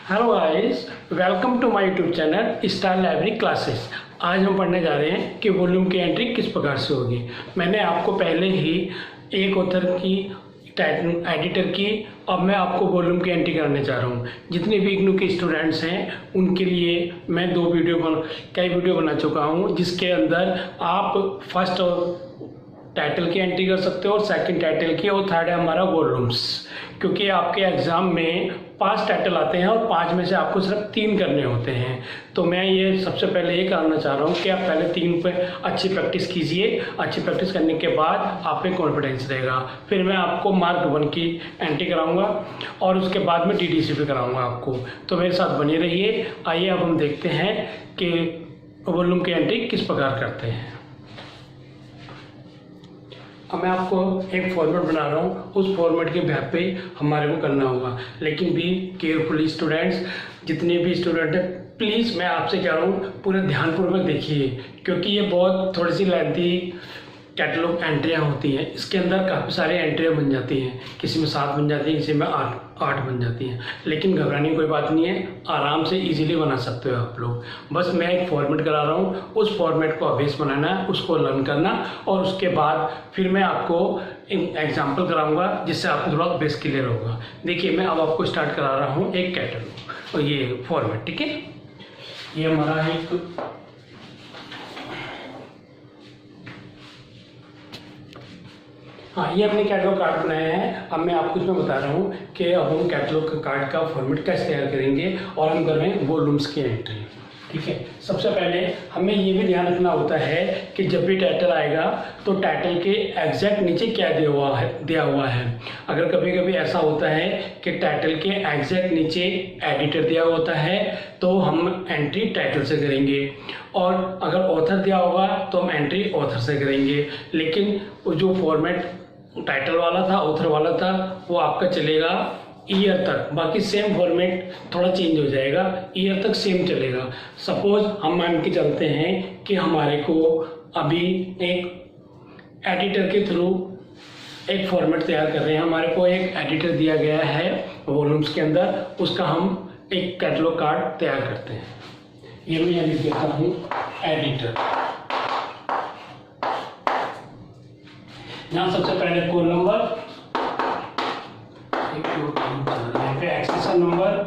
Hello guys, welcome to my YouTube channel star library classes. आज हम पढ़ने जा रहे हैं कि वॉल्यूम की एंट्री किस प्रकार से होगी। मैंने आपको पहले ही एक ऑथर की एडिटर की, अब मैं आपको वॉल्यूम की एंट्री कराने जा रहा हूँ। जितने भी इग्नू के स्टूडेंट्स हैं उनके लिए मैं कई वीडियो बना चुका हूँ, जिसके अंदर आप फर्स्ट और टाइटल की एंट्री कर सकते हो और सेकंड टाइटल की, और थर्ड है हमारा वॉल्यूम्स। क्योंकि आपके एग्ज़ाम में 5 टाइटल आते हैं और 5 में से आपको सिर्फ 3 करने होते हैं। तो मैं ये सबसे पहले ये कराना चाह रहा हूँ कि आप पहले 3 पे अच्छी प्रैक्टिस कीजिए। अच्छी प्रैक्टिस करने के बाद आप पे कॉन्फिडेंस रहेगा। फिर मैं आपको मार्क 1 की एंट्री कराऊंगा और उसके बाद में DDC भी कराऊंगा आपको। तो मेरे साथ बने रहिए। आइए अब हम देखते हैं कि वॉल्यूम की एंट्री किस प्रकार करते हैं। अब मैं आपको एक फॉर्मेट बना रहा हूँ, उस फॉर्मेट के बेस पे हमारे को करना होगा। लेकिन भी केयरफुली स्टूडेंट्स, जितने भी स्टूडेंट हैं, प्लीज़ मैं आपसे कह रहा हूँ पूरे ध्यानपूर्वक देखिए, क्योंकि ये बहुत थोड़ी सी लेंथी कैटलॉग एंट्रियाँ होती हैं। इसके अंदर काफ़ी सारी एंट्रियाँ बन जाती हैं, किसी में 7 बन जाती हैं, किसी में 8 बन जाती हैं। लेकिन घबराने की कोई बात नहीं है, आराम से इजीली बना सकते हो आप लोग। बस मैं एक फॉर्मेट करा रहा हूँ, उस फॉर्मेट को अभ्यास बनाना है, उसको लर्न करना, और उसके बाद फिर मैं आपको एग्जाम्पल कराऊंगा जिससे आपको थोड़ा बेस क्लियर होगा। देखिए, मैं अब आपको स्टार्ट करा रहा हूँ एक कैटलॉग और ये फॉर्मेट, ठीक है। ये हमारा एक हाँ, ये हमने कैटलॉग कार्ड बनाया है। अब मैं आपको इसमें बता रहा हूँ कि अब हम कैटलॉग कार्ड का फॉर्मेट कैसे तैयार करेंगे और हम कर रहे हैं वॉल्यूम्स की एंट्री, ठीक है। सबसे पहले हमें ये भी ध्यान रखना होता है कि जब भी टाइटल आएगा तो टाइटल के एग्जैक्ट नीचे क्या दिया हुआ है। अगर कभी कभी ऐसा होता है कि टाइटल के एग्जैक्ट नीचे एडिटर दिया होता है तो हम एंट्री टाइटल से करेंगे, और अगर ऑथर दिया होगा तो हम एंट्री ऑथर से करेंगे। लेकिन वो जो फॉर्मेट टाइटल वाला था, ऑथर वाला था, वो आपका चलेगा ईयर तक। बाकी सेम फॉर्मेट थोड़ा चेंज हो जाएगा, ईयर तक सेम चलेगा। सपोज हम मान के चलते हैं कि हमारे को अभी एक एडिटर के थ्रू एक फॉर्मेट तैयार कर रहे हैं। हमारे को एक एडिटर दिया गया है वॉल्यूम्स के अंदर, उसका हम एक कैटलॉग कार्ड तैयार करते हैं। ये मैं लिख देता हूँ एडिटर। यहाँ सबसे पहले कोड नंबर, यहाँ पे एक्सेशन नंबर।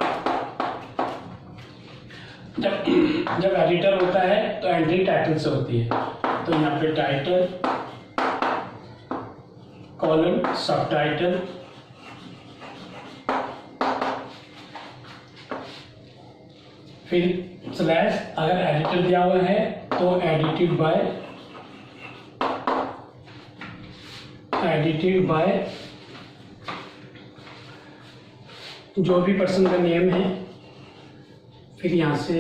जब एडिटर होता है तो एंट्री टाइटल से होती है, तो यहाँ पे टाइटल कॉलम सब टाइटल, फिर स्लैश। अगर एडिटर दिया हुआ है तो एडिटेड बाय जो भी पर्सन का नेम है, फिर यहाँ से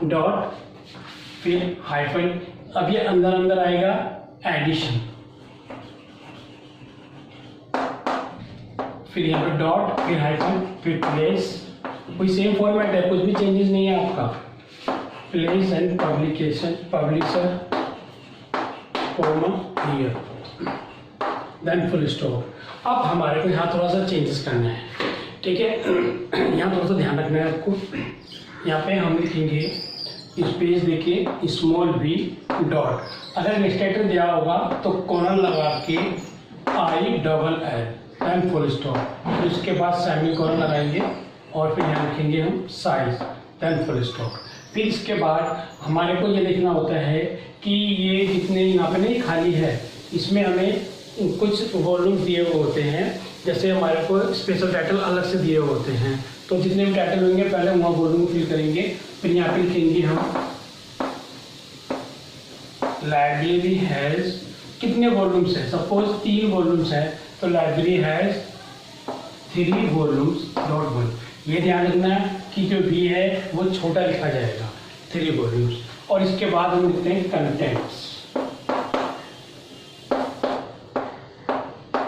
डॉट, फिर हाइफन। अब ये अंदर आएगा एडिशन, फिर यहाँ पे डॉट, फिर हाइफन, फिर प्लेस। कोई सेम फॉर्मेट है, कुछ भी चेंजेस नहीं है आपका। Place and publisher year, then full stop. अब हमारे को यहाँ थोड़ा सा चेंजेस करना है, ठीक है। यहाँ थोड़ा सा ध्यान रखना है आपको। यहाँ पे हम लिखेंगे स्पेस देखिए स्मॉल v डॉट। अगर इंस्टेटर दिया होगा तो कॉर्नर लगा के ILL, देन फुल स्टॉप। फिर उसके बाद सेमीकोलन लगाएंगे और फिर यहाँ लिखेंगे हम साइज, देन फुल स्टॉप। फिर इसके बाद हमारे को ये देखना होता है कि ये जितने यहाँ पे नहीं खाली है, इसमें हमें कुछ वॉल्यूम दिए हुए होते हैं। जैसे हमारे को स्पेशल टाइटल अलग से दिए हुए होते हैं, तो जितने भी टाइटल होंगे पहले वहाँ वॉल्यूम फिल करेंगे। फिर यहाँ पे लिखेंगे हम लाइब्रेरी हैज़ कितने वॉल्यूम्स है। सपोज 3 वॉल्यूम्स है तो लाइब्रेरी हैज़ 3 वॉल्यूम्स डॉट 1। ये ध्यान रखना है कि जो V है वो छोटा लिखा जाएगा, 3 वॉल्यूम्स। और इसके बाद हम लिखते हैं कंटेंट्स,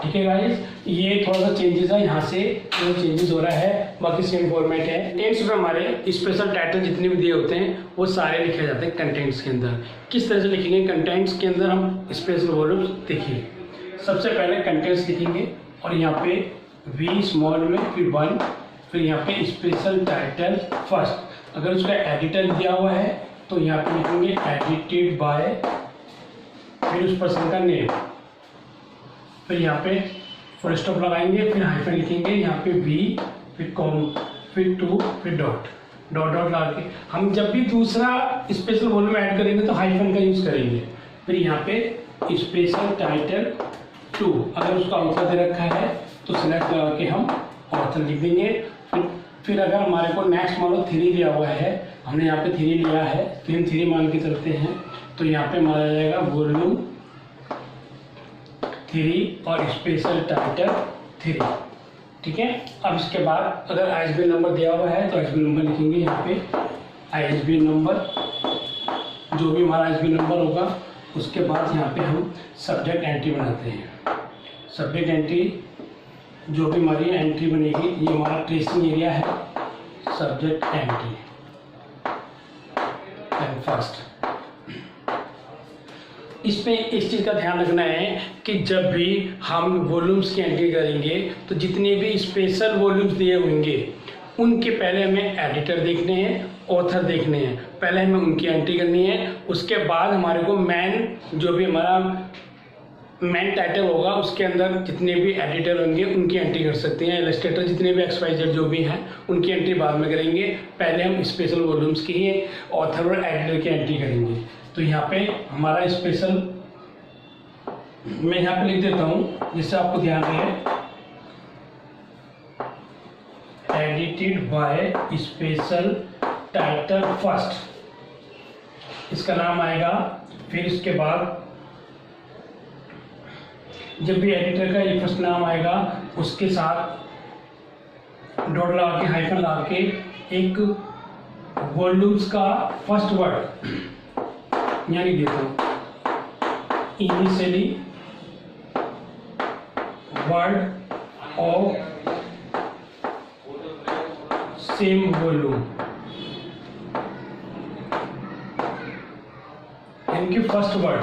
ठीक है गाइस। ये थोड़ा सा चेंजेस है, यहाँ से जो चेंजेस हो रहा है, बाकी सेम फॉर्मेट है। टेंस में हमारे स्पेशल टाइटल जितने भी दिए होते हैं वो सारे लिखे जाते हैं कंटेंट्स के अंदर। किस तरह से लिखेंगे कंटेंट्स के अंदर हम स्पेशल वॉल्यूम्स? देखिए, सबसे पहले कंटेंट्स लिखेंगे और यहाँ पे V स्मॉल में फिर 1, फिर यहाँ पे स्पेशल टाइटल फर्स्ट। अगर उसका एडिटर दिया हुआ है तो यहाँ पे लिखेंगे एडिटेड बाय, फिर उस पर्सन का नेम, फिर यहाँ पे फुल स्टॉप लगाएंगे, फिर हाइफन लिखेंगे, यहाँ पे वी, फिर कॉम, फिर टू, फिर डॉट लगा के हम जब भी दूसरा स्पेशल वॉल्यूम ऐड करेंगे तो हाइफन का यूज़ करेंगे। फिर यहाँ पे स्पेशल टाइटल 2, अगर उसका ऑथर दे रखा है तो सिलेक्ट लगा के हम ऑथर लिख देंगे। फिर अगर हमारे को नेक्स्ट मान लो 3 दिया हुआ है, हमने यहाँ पे 3 लिया है, फिर हम 3 मान के चलते हैं, तो यहाँ पे माना जाएगा वॉल्यूम 3 और स्पेशल टाइटल 3। ठीक है। अब इसके बाद अगर ISBN नंबर दिया हुआ है तो ISBN नंबर लिखेंगे, यहाँ पे ISBN नंबर, जो भी हमारा ISBN नंबर होगा, उसके बाद यहाँ पे हम सब्जेक्ट एंट्री बनाते हैं। सब्जेक्ट एंट्री जो भी हमारी एंट्री बनेगी, ये हमारा ट्रेसिंग एरिया है, सब्जेक्ट एंट्री एंड फर्स्ट। इसमें इस चीज़ का ध्यान रखना है कि जब भी हम वॉल्यूम्स की एंट्री करेंगे तो जितने भी स्पेशल वॉल्यूम्स दिए होंगे उनके पहले हमें एडिटर देखने हैं, ऑथर देखने हैं, पहले हमें उनकी एंट्री करनी है। उसके बाद हमारे को मेन, जो भी हमारा मेन टाइटल होगा उसके अंदर जितने भी एडिटर होंगे उनकी एंट्री कर सकते हैं। इलस्ट्रेटर जितने भी XYZ जो भी हैं उनकी एंट्री बाद में करेंगे, पहले हम स्पेशल वॉल्यूम्स की ही ऑथर और एडिटर की एंट्री करेंगे। तो यहाँ पे हमारा स्पेशल मैं यहाँ पे लिख देता हूँ जिससे आपको ध्यान रहे, edited by special title first, इसका नाम आएगा। फिर इसके बाद जब भी एडिटर का ये फर्स्ट नाम आएगा उसके साथ डॉट लगा के, हाइफन लगा के एक वॉल्यूम्स का फर्स्ट वर्ड यहाँ लिख देता हूँ, initially word of same volume, इनकी फर्स्ट वर्ड।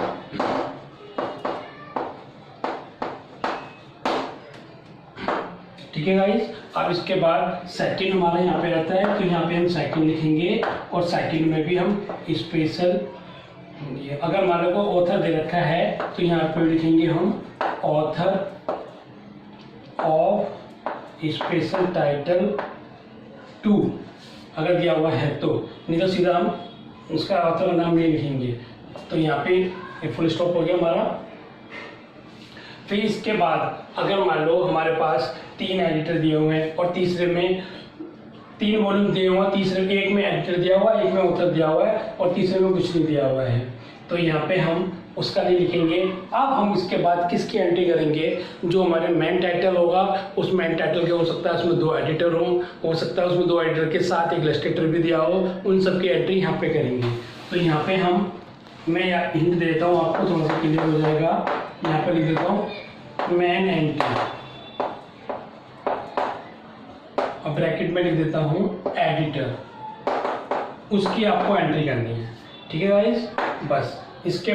ठीक है गाइस। अब इसके बाद सेकंड हमारा यहाँ पे रहता है, तो यहाँ पे हम सेकंड लिखेंगे और सेकंड में भी हम स्पेशल, अगर हमारे को ऑथर दे रखा है तो यहाँ पे लिखेंगे हम ऑथर ऑफ स्पेशल टाइटल 2, अगर दिया हुआ है तो, नहीं तो सीधा हम उसका ऑथर का नाम नहीं लिखेंगे। तो यहाँ पे फुल स्टॉप हो गया हमारा। फिर इसके बाद अगर मान लो हमारे पास 3 एडिटर दिए हुए हैं और तीसरे में 3 वॉल्यूम दिए हुए हैं, तीसरे के एक में एडिटर दिया हुआ है, एक में ऑथर दिया हुआ है और तीसरे में कुछ नहीं दिया हुआ है, तो यहाँ पे हम उसका नहीं लिखेंगे। अब हम इसके बाद किसकी एंट्री करेंगे, जो हमारे मेन टाइटल होगा, उस मेन टाइटल के हो सकता है उसमें 2 एडिटर हो सकता है उसमें 2 एडिटर के साथ एक इलस्ट्रेटर भी दिया हो, उन सब की एंट्री यहाँ पे करेंगे। तो यहाँ पे मैं हिंट देता हूँ आपको, थोड़ा सा क्लियर हो जाएगा। यहाँ पे लिख देता हूँ मेन एंट्री, अब ब्रैकेट में लिख देता हूँ एडिटर, उसकी आपको एंट्री करनी है। ठीक है गाइस। बस इसके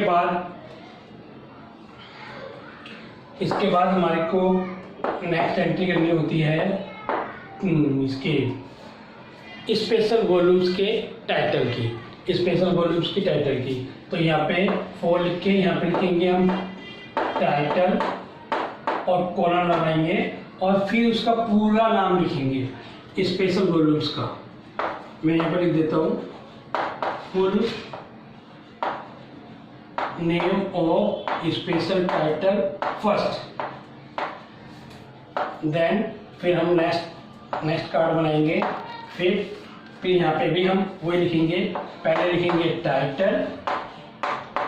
बाद हमारे को नेक्स्ट एंट्री करनी होती है इसके स्पेशल वॉल्यूम्स के टाइटल की, स्पेशल वॉल्यूम्स की टाइटल की। तो यहाँ पे 4 लिख के यहाँ पे लिखेंगे हम टाइटल और कॉलन लगाएंगे और फिर उसका पूरा नाम लिखेंगे स्पेशल वॉल्यूम्स का। मैं यहाँ पर लिख देता हूँ full name of special title first, then फिर हम नेक्स्ट कार्ड बनाएंगे। फिर यहाँ पे भी हम वही लिखेंगे, पहले लिखेंगे टाइटल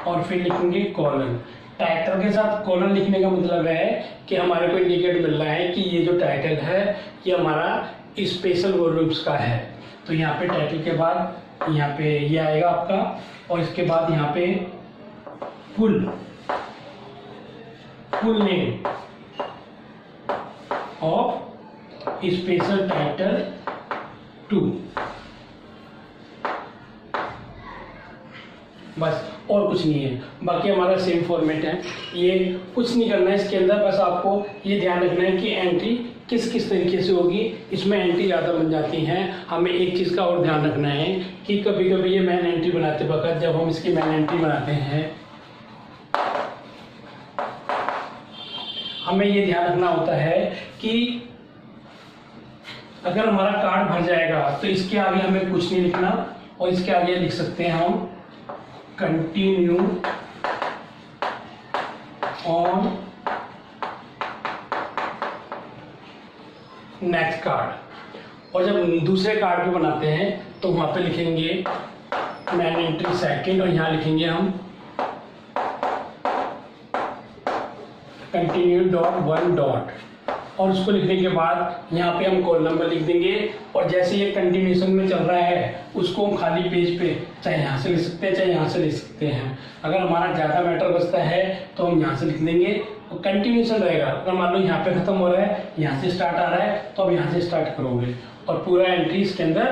और फिर लिखेंगे कॉलन। टाइटल के साथ कॉलन लिखने का मतलब है कि हमारे को इंडिकेट मिल रहा है कि ये जो टाइटल है ये हमारा स्पेशल वॉल्यूम्स का है। तो यहाँ पे टाइटल के बाद यहाँ पे ये आएगा आपका, और इसके बाद यहाँ पे full name of special title 2, बस और कुछ नहीं है। बाकी हमारा सेम फॉर्मेट है, ये कुछ नहीं करना है इसके अंदर, बस आपको ये ध्यान रखना है कि एंट्री किस किस तरीके से होगी, इसमें एंट्री ज़्यादा बन जाती हैं। हमें एक चीज़ का और ध्यान रखना है कि कभी कभी ये मैन एंट्री बनाते वक्त जब हम इसकी मैन एंट्री बनाते हैं, हमें ये ध्यान रखना होता है कि अगर हमारा कार्ड भर जाएगा तो इसके आगे हमें कुछ नहीं लिखना, और इसके आगे लिख सकते हैं हम कंटिन्यू ऑन नेक्स्ट कार्ड। और जब दूसरे कार्ड पे बनाते हैं तो वहां पे लिखेंगे मैन एंट्री सेकंड, और यहाँ लिखेंगे हम कंटिन्यू डॉट वन डॉट, और उसको लिखने के बाद यहाँ पे हम कॉल नंबर लिख देंगे। और जैसे ये कंटिन्यूशन में चल रहा है उसको हम खाली पेज पे चाहे यहाँ से लिख सकते हैं चाहे यहाँ से लिख सकते हैं। अगर हमारा ज़्यादा मैटर बचता है तो हम यहाँ से लिख देंगे और कंटिन्यूशन रहेगा। अगर मान लो यहाँ पे खत्म हो रहा है, यहाँ से स्टार्ट आ रहा है, तो अब यहाँ से स्टार्ट करोगे और पूरा एंट्री इसके अंदर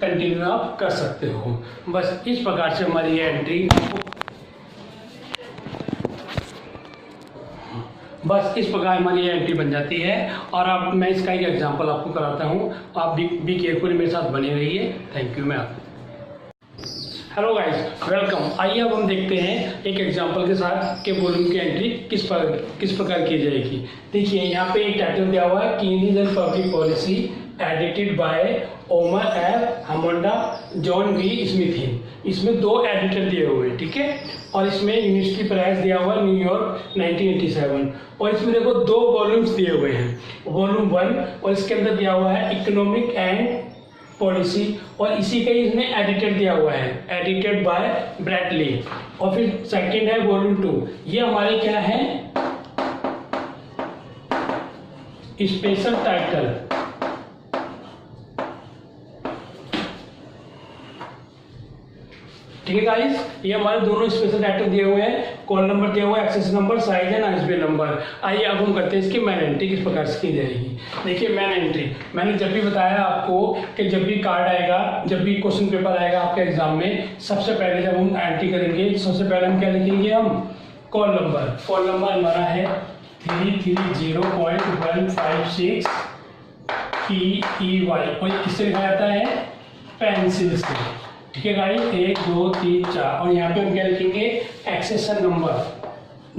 कंटिन्यू आप कर सकते हो। बस इस प्रकार से हमारी ये एंट्री हमारी एंट्री बन जाती है। और अब मैं इसका एक एग्जांपल आपको कराता हूँ, आप बी केयरफुली मेरे साथ बने रहिए। Thank you. मैं आपको हेलो गाइस, वेलकम। आइए अब हम देखते हैं एक एग्जांपल के साथ कि वॉल्यूम की एंट्री किस प्रकार की जाएगी। देखिए यहाँ पे एक टाइटल दिया हुआ है, Keynes and public policy edited by Omar F Hamouda John V Smithin. इसमें 2 एडिटर दिए हुए हैं, ठीक है। और इसमें यूनिवर्सिटी प्राइस दिया हुआ है न्यूयॉर्क 1987। और इसमें देखो 2 वॉल्यूम्स दिए हुए हैं, वॉल्यूम 1, और इसके अंदर दिया हुआ है इकोनॉमिक एंड पॉलिसी, और इसी का इसमें एडिटेड दिया हुआ है, एडिटेड बाय ब्रैडली। और फिर सेकंड है वॉल्यूम 2, ये हमारे क्या है, स्पेशल टाइटल। ठीक है गाइस, ये हमारे दोनों स्पेशल टाइटल दिए हुए हैं, कॉल नंबर दिया हुआ है, access number, size and ISB number. आइए अब हम करते हैं इसकी मैन एंट्री किस प्रकार से की जाएगी। देखिए मैन एंट्री मैंने जब भी बताया आपको कि जब भी कार्ड आएगा, जब भी क्वेश्चन पेपर आएगा आपके एग्जाम में, सबसे पहले जब हम एंट्री करेंगे सबसे पहले हम क्या लिखेंगे, हम कॉल नंबर। कॉल नंबर हमारा है 330.156 PEY, और किससे लिखा जाता है, पेंसिल से। ठीक है गाइस, 1 2 3 4, और यहाँ पे हम क्या लिखेंगे, एक्सेशन नंबर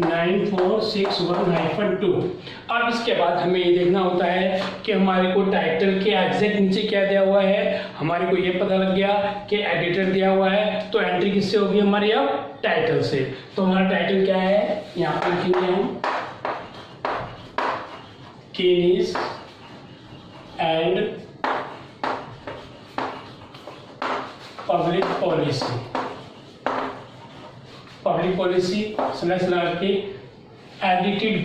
9461-2। अब इसके बाद हमें ये देखना होता है कि हमारे को टाइटल के एग्जैक्ट नीचे क्या दिया हुआ है। हमारे को ये पता लग गया कि एडिटर दिया हुआ है, तो एंट्री किससे होगी हमारी, अब टाइटल से। तो हमारा टाइटल क्या है, यहाँ पर लिखेंगे हम कीनीज एंड पब्लिक पॉलिसी स्लैश लगा के एडिटेड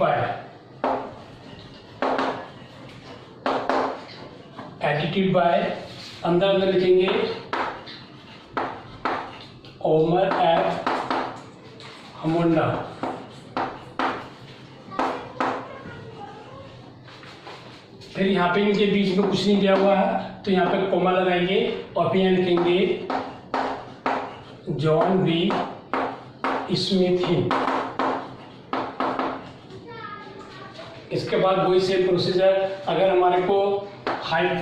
बाय अंदर लिखेंगे ओमर एफ हमोंडा। फिर यहाँ पे इनके बीच में कुछ नहीं दिया हुआ है, तो यहाँ पे कोमा लगाएंगे और फिर लिखेंगे जॉन वी स्मिथिन। इसके बाद वही सेम प्रोसीजर, अगर हमारे को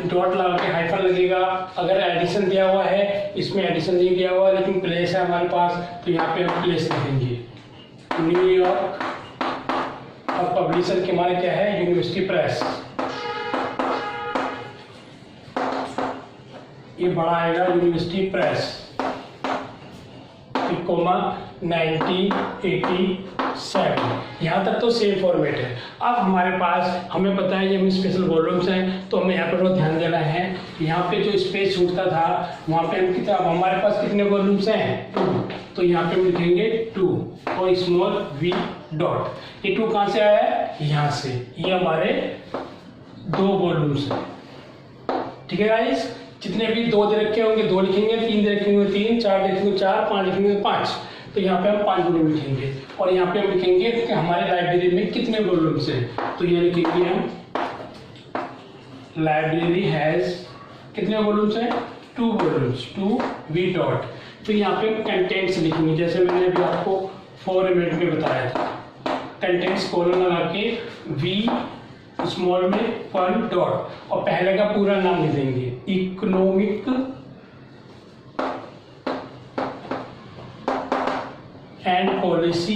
डॉट लगा के हाइफन लगेगा, अगर एडिशन दिया हुआ है, इसमें एडिशन नहीं दिया हुआ लेकिन प्लेस है हमारे पास, तो यहाँ पे हम प्लेस लिखेंगे न्यूयॉर्क, और पब्लिशर के हमारे क्या है, यूनिवर्सिटी प्रेस। ये बड़ा आएगा यूनिवर्सिटी प्रेस, कोमा 1987। यहाँ तक तो सेम फॉर्मेट है। अब हमारे पास, हमें पता है ये स्पेशल वॉल्यूम्स हैं, तो हमें यहाँ पर ध्यान देना है। यहाँ पे जो स्पेस छूटता था वहाँ पे हम कितना, हमारे पास कितने वॉल्यूम्स हैं, 2, तो यहाँ पे हम लिखेंगे 2 और स्मॉल v डॉट। ये 2 कहाँ से आया है, यहाँ से। ये हमारे 2 वॉल्यूम्स हैं। ठीक है गाइस, जितने भी 2 दे रखे होंगे 2 लिखेंगे, 3 दे रखे होंगे 3, 4 दे रखे होंगे 4, 5 लिखेंगे 5, तो यहाँ पे हम 5 वॉल्यूम लिखेंगे। और यहाँ पे हम लिखेंगे कि हमारे लाइब्रेरी में कितने वॉल्यूम्स हैं, तो ये लिखेंगे हम लाइब्रेरी हैज कितने वॉल्यूम्स हैं, 2 वॉल्यूम्स, 2 v डॉट। तो यहाँ पे हम कंटेंट्स लिखेंगे, जैसे मैंने अभी आपको 4 मिनट में बताया था। कंटेंट्स कॉलम लगा के v स्मॉल में 1 डॉट और पहले का पूरा नाम लिख देंगे, इकोनॉमिक एंड पॉलिसी,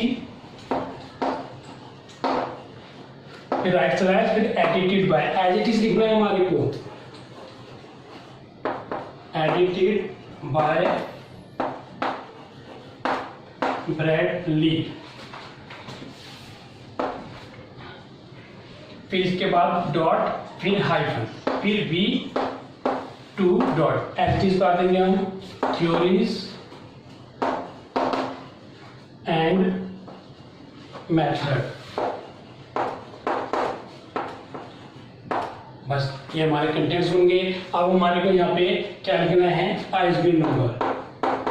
फिर राइट स्लैश, फिर edited by, as it is लिखना है हमारे को, एडिटेड बाय ब्रैड ली। फिर इसके बाद डॉट, फिर हाइफन, फिर V2 dot, as it is कर देंगे हम, थ्योरीज एंड मेथड। बस ये हमारे कंटेंट्स होंगे। अब हमारे को यहाँ पे क्या लिखना है, ISBN number,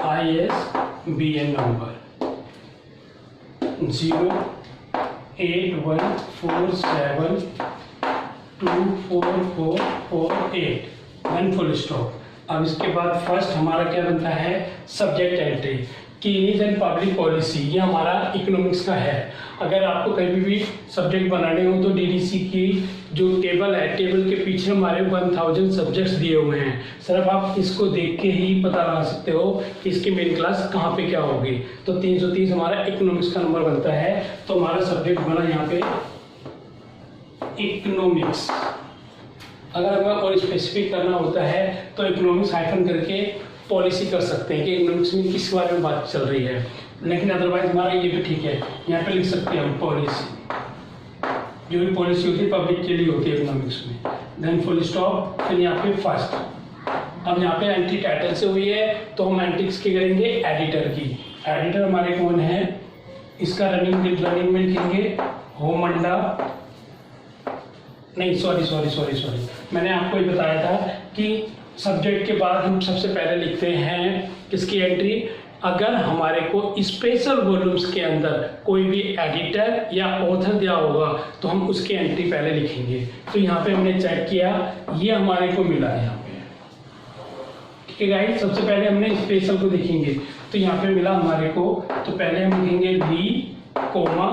ISBN number 08147244448, then full stop. अब इसके बाद फर्स्ट हमारा क्या बनता है, subject entry, Keynes and public policy, ये हमारा इकोनॉमिक्स का है। अगर आपको कभी भी सब्जेक्ट बनाने हो तो DDC की जो टेबल है, टेबल के पीछे हमारे 1000 सब्जेक्ट्स दिए हुए हैं। सिर्फ आप इसको देख के ही पता लगा सकते हो कि इसकी मेन क्लास कहाँ पे क्या होगी। तो 330 हमारा इकोनॉमिक्स का नंबर बनता है। तो हमारा सब्जेक्ट बना यहाँ पे इकोनॉमिक्स। अगर हमें और स्पेसिफिक करना होता है तो इकोनॉमिक्स हाइफन करके पॉलिसी कर सकते हैं कि इकोनॉमिक्स में किस बारे में बात चल रही है, लेकिन अदरवाइज हमारा ये भी ठीक है, यहाँ पे लिख सकते हैं हम पॉलिसी। जो भी पॉलिसी होती है पब्लिक के लिए होती है इकोनॉमिक्स में, देन फुल स्टॉप, फिर यहाँ पे फर्स्ट। अब यहाँ पे एंट्री टाइटल से हुई है तो हम एंट्री किसकी करेंगे, एडिटर की। एडिटर हमारे कौन है, इसका रनिंग में लिखेंगे होम अंडा, नहीं सॉरी, मैंने आपको ये बताया था कि सब्जेक्ट के बाद हम सबसे पहले लिखते हैं किसकी एंट्री, अगर हमारे को स्पेशल वॉल्यूम्स के अंदर कोई भी एडिटर या ऑथर दिया होगा तो हम उसकी एंट्री पहले लिखेंगे। तो यहाँ पे हमने चेक किया, ये हमारे को मिला है यहाँ पे, ठीक है गाइस। सबसे पहले हमने स्पेशल को देखेंगे तो यहाँ पे मिला हमारे को, तो पहले हम लिखेंगे ली कोमा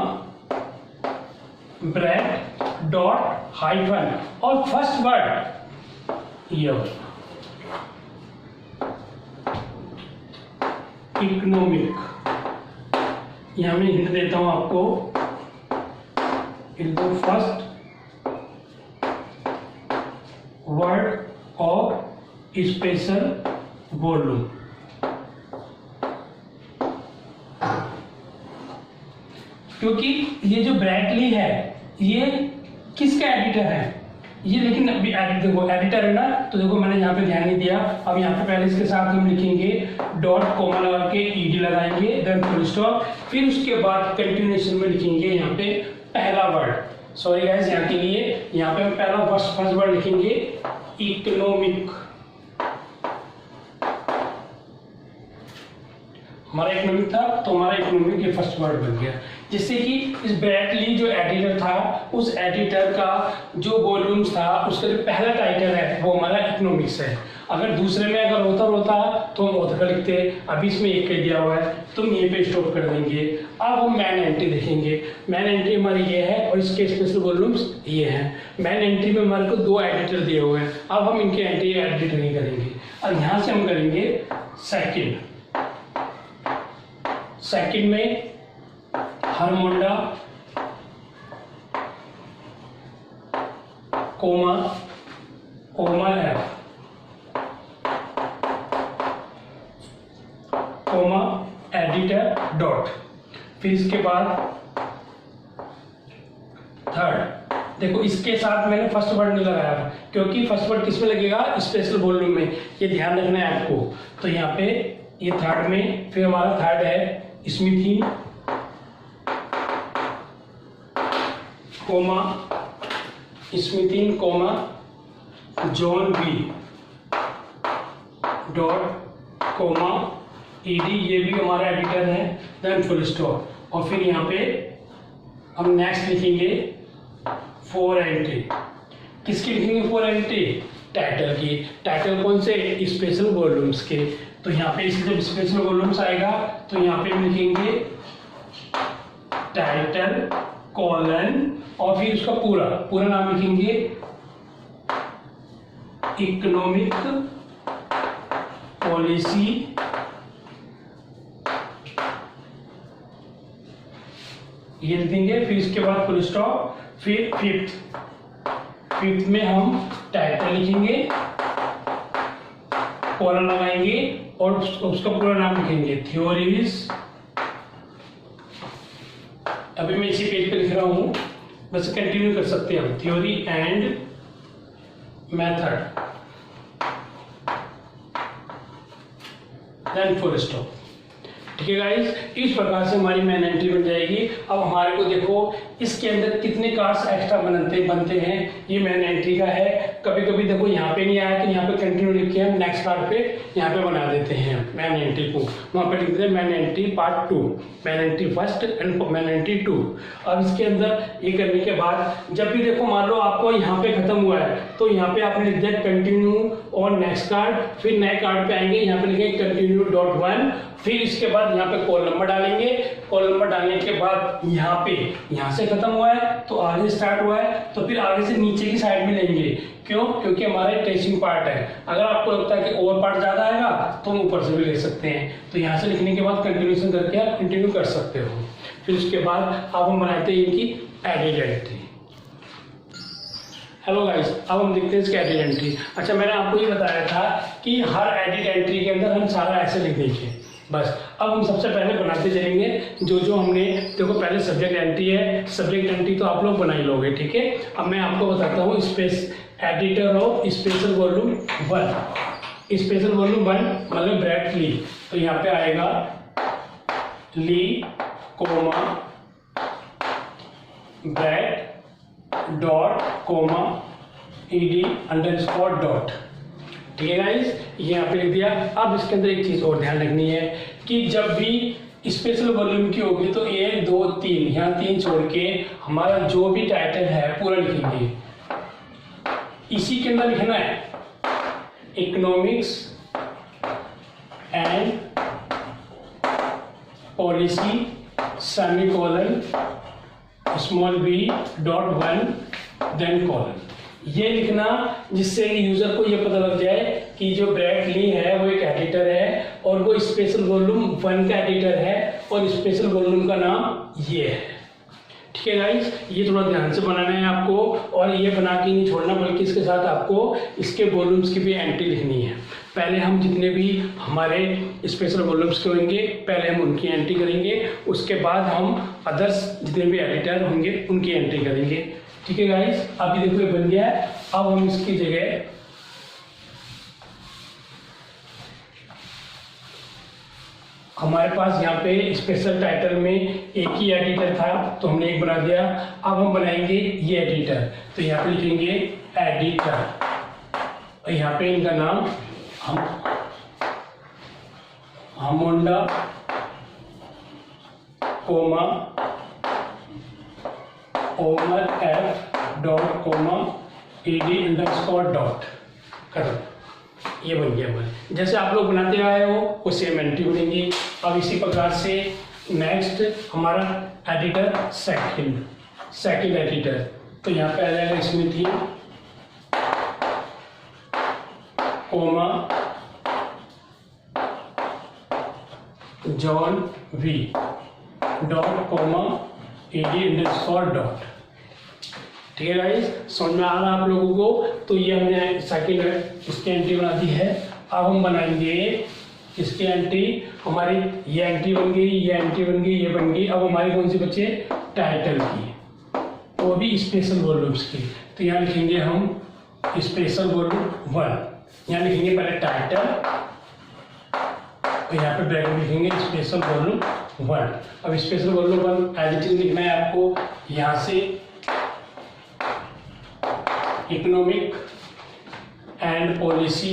ब्रैकेट डॉट हाइफन और फर्स्ट वर्ड ईयर, इकोनॉमिक। यहाँ मैं हिंट देता हूं आपको, इन दो first word of special volume. क्योंकि ये जो ब्रैडली है ये किसका एडिटर है, ये लेकिन अभी देखो एडिटर है ना, तो देखो मैंने यहाँ पे ध्यान नहीं दिया। अब यहाँ पे पहले इसके साथ हम लिखेंगे डॉट कोमा लगा के ईडी लगाएंगे, देन फुल स्टॉप, फिर उसके बाद कंटिन्यूएशन में लिखेंगे यहाँ पे पहला वर्ड। सॉरी गाइस, यहाँ के लिए यहाँ पे हम पहला फर्स्ट वर्ड लिखेंगे इकोनॉमिक। हमारा इकोनॉमिक था तो हमारा इकोनॉमिक ये फर्स्ट वर्ड बन गया, जिससे कि इस ब्रैडली जो एडिटर था उस एडिटर का जो वॉल्यूम्स था उसका जो पहला टाइटल है वो हमारा इकोनॉमिक्स है। अगर दूसरे में अगर ऑथर होता तो हम ऑथर का लिखते, अभी इसमें एक कह दिया हुआ है तो हम यहीं पे स्टॉप कर देंगे। अब हम मैन एंट्री देखेंगे। मैन एंट्री हमारी ये है और इसके स्पेशल वॉल्यूम्स ये हैं। मैन एंट्री में हमारे को 2 एडिटर दिए हुए हैं, अब हम इनके एंट्री एडिट नहीं करेंगे और यहाँ से हम करेंगे सेकंड में Hamouda comma F comma editor dot, फिर इसके बाद थर्ड। देखो इसके साथ मैंने फर्स्ट वर्ड नहीं लगाया क्योंकि फर्स्ट वर्ड किस में लगेगा, स्पेशल वॉल्यूम में, ये ध्यान रखना है आपको। तो यहाँ पे ये थर्ड में, फिर हमारा थर्ड है Smithin comma John B dot comma ED, ये भी हमारा एडिटर है, देन फुल स्टॉप। और फिर यहाँ पे हम नेक्स्ट लिखेंगे 4 एंट्री। किसकी लिखेंगे 4 एंट्री, टाइटल की। टाइटल कौन से, स्पेशल वॉल्यूम्स के। तो यहाँ पे इसलिए जब स्पेशल वॉल्यूम्स आएगा तो यहाँ पे हम लिखेंगे टाइटल कॉलन और फिर उसका पूरा नाम लिखेंगे इकोनॉमिक पॉलिसी ये लिख देंगे। फिर इसके बाद फुल स्टॉप। फिर फिफ्थ में हम टाइटल लिखेंगे, कॉलन लगाएंगे और उसका पूरा नाम लिखेंगे थ्योरीज। अभी मैं इसी पेज पे लिख रहा हूं, बस कंटिन्यू कर सकते हैं हम। Theory and method then full stop. ठीक है गाइस, इस प्रकार से हमारी मेन एंट्री बन जाएगी। अब हमारे को देखो इसके अंदर कितने कार्ड्स एक्स्ट्रा बनते हैं, ये मेन एंट्री का है। कभी कभी देखो यहाँ पे नहीं आया तो यहाँ पे कंटिन्यू लिख के हम नेक्स्ट कार्ड पे यहाँ पे बना देते हैं मेन एंट्री को। वहाँ पे लिख देते हैं main entry part 2, main entry first and main entry 2। अब इसके अंदर ये करने के बाद जब भी देखो मान लो आपको यहाँ पे खत्म हुआ है तो यहाँ पे आपने लिख दिया कंटिन्यू और नेक्स्ट कार्ड। फिर नए कार्ड पे आएंगे, यहाँ पे लिखेंगे कंटिन्यू डॉट 1। फिर इसके बाद यहाँ पे कॉल नंबर डालेंगे। कॉल नंबर डालने के बाद यहाँ से खत्म हुआ है तो आगे स्टार्ट हुआ है तो फिर आगे से नीचे की साइड में लेंगे। क्यों? क्योंकि हमारा ट्रेसिंग पार्ट है। अगर आपको लगता है कि ओवर पार्ट ज्यादा आएगा तो हम ऊपर से भी ले सकते हैं। तो यहाँ से लिखने के बाद कंटिन्यूशन करके आप कंटिन्यू कर सकते हो। फिर उसके बाद अब हम बनाते हैं इनकी एडिड एंट्री। हेलो गाइस, अब हम देखते हैं इसकी एडिड एंट्री। अच्छा, मैंने आपको ये बताया था कि हर एडिड एंट्री के अंदर हम सारा ऐसे लिख देंगे बस। अब हम सबसे पहले बनाते चलेंगे जो हमने देखो। पहले सब्जेक्ट एंट्री है, सब्जेक्ट एंट्री तो आप लोग बना ही लोगे, ठीक है। अब मैं आपको बताता हूँ space editor of special volume 1। Special volume 1 मतलब ब्रैकेट ली, तो यहाँ पे आएगा Lee comma bracket dot comma ed underscore dot. ठीक है गाइस, ये यहाँ पे लिख दिया। अब इसके अंदर एक चीज और ध्यान रखनी है कि जब भी स्पेशल वॉल्यूम की होगी तो 1 2 3 यहाँ 3 छोड़ के हमारा जो भी टाइटल है पूरा लिखेंगे। इसी के अंदर लिखना है economics and policy semicolon small b dot 1 then colon. ये लिखना जिससे यूजर को ये पता लग जाए कि जो ब्रैकेट ली है वो एक एडिटर है और वो स्पेशल वॉल्यूम 1 का एडिटर है और स्पेशल वॉल्यूम का नाम ये है। ठीक है गाइस, ये थोड़ा ध्यान से बनाना है आपको और ये बना के नहीं छोड़ना, बल्कि इसके साथ आपको इसके वॉल्यूम्स की भी एंट्री लिखनी है। पहले हम जितने भी हमारे स्पेशल वॉल्यूम्स के होंगे पहले हम उनकी एंट्री करेंगे, उसके बाद हम अदर्स जितने भी एडिटर होंगे उनकी एंट्री करेंगे। ठीक है गाइस, अभी देखो ये बन गया है। अब हम इसकी जगह हमारे पास यहाँ पे स्पेशल टाइटल में एक ही एडिटर था तो हमने एक बना दिया। अब हम बनाएंगे ये एडिटर, तो यहाँ पे लिखेंगे एडिटर और यहाँ पे इनका नाम Hamouda comma Omar F dot comma ed underscore dot खत्म। ये बन गया हमारे। जैसे आप लोग बनाते आए हो वो सेम एंट्री बनेगी। अब इसी प्रकार से नेक्स्ट हमारा एडिटर सेकंड एडिटर, तो यहाँ पे आ जाएगा Smithy comma John V dot comma ed underscore dot. ठीक है गाइस, समझ में आ रहा है आप लोगों को? तो ये हमने सेकंड इसकी एंट्री बना दी है। अब हम बनाएंगे इसकी एंट्री। हमारी ये एंट्री बन गई, ये एंट्री बन गई, ये बन गई। अब हमारी कौन सी बचे? टाइटल की, वो भी स्पेशल वॉल्यूम्स की। तो यहाँ लिखेंगे हम स्पेशल वॉल्यूम 1। यहाँ लिखेंगे पहले टाइटल और यहाँ पे ब्रैकेट लिखेंगे स्पेशल वॉल्यूम 1। अब स्पेशल वॉल्यूम 1 एडिटिंग लिखना है आपको। यहाँ से इकोनॉमिक एंड पॉलिसी,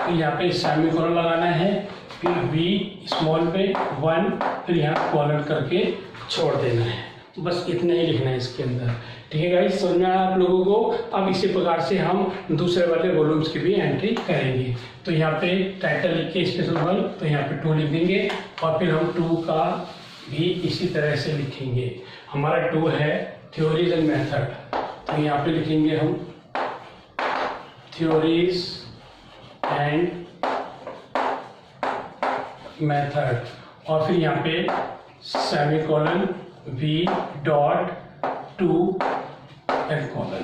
यहाँ पे सेमीकोलन लगाना है, फिर v स्मॉल पे 1, फिर यहाँ कॉलन करके छोड़ देना है। बस इतना ही लिखना है इसके अंदर। ठीक है गाइस, समझ में आया आप लोगों को। अब इसी प्रकार से हम दूसरे वाले वॉल्यूम्स की भी एंट्री करेंगे। तो यहाँ पे टाइटल लिख के स्पेशल वन, तो यहाँ पे 2 लिख देंगे और फिर हम 2 का भी इसी तरह से लिखेंगे। हमारा 2 है थ्योरीज एंड मेथड, तो यहाँ पे लिखेंगे हम थ्योरीज एंड मेथड और फिर यहाँ पे सेमीकोलन v.2 एंड कॉलन।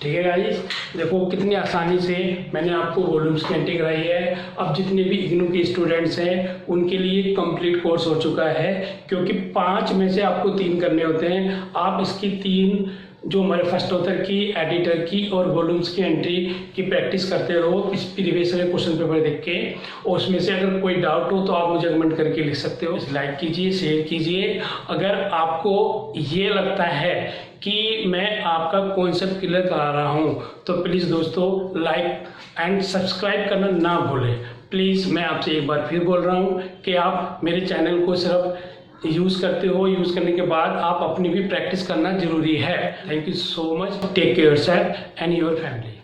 ठीक है गाइस, देखो कितनी आसानी से मैंने आपको वॉल्यूम्स की एंट्री कराई है। अब जितने भी इग्नू के स्टूडेंट्स हैं उनके लिए कंप्लीट कोर्स हो चुका है, क्योंकि 5 में से आपको 3 करने होते हैं। आप इसकी 3 जो हमारे फर्स्ट ऑथर की, एडिटर की और वॉल्यूम्स की एंट्री की प्रैक्टिस करते रहो इस प्रीवियस ईयर क्वेश्चन पेपर देख के, और उसमें से अगर कोई डाउट हो तो आप मुझे कमेंट करके लिख सकते हो। लाइक कीजिए, शेयर कीजिए। अगर आपको ये लगता है कि मैं आपका कॉन्सेप्ट क्लियर करा रहा हूँ तो प्लीज़ दोस्तों लाइक एंड सब्सक्राइब करना ना भूलें। प्लीज़ मैं आपसे एक बार फिर बोल रहा हूँ कि आप मेरे चैनल को सिर्फ यूज़ करते हो, यूज़ करने के बाद आप अपनी भी प्रैक्टिस करना जरूरी है। Thank you so much. Take care yourself and your family.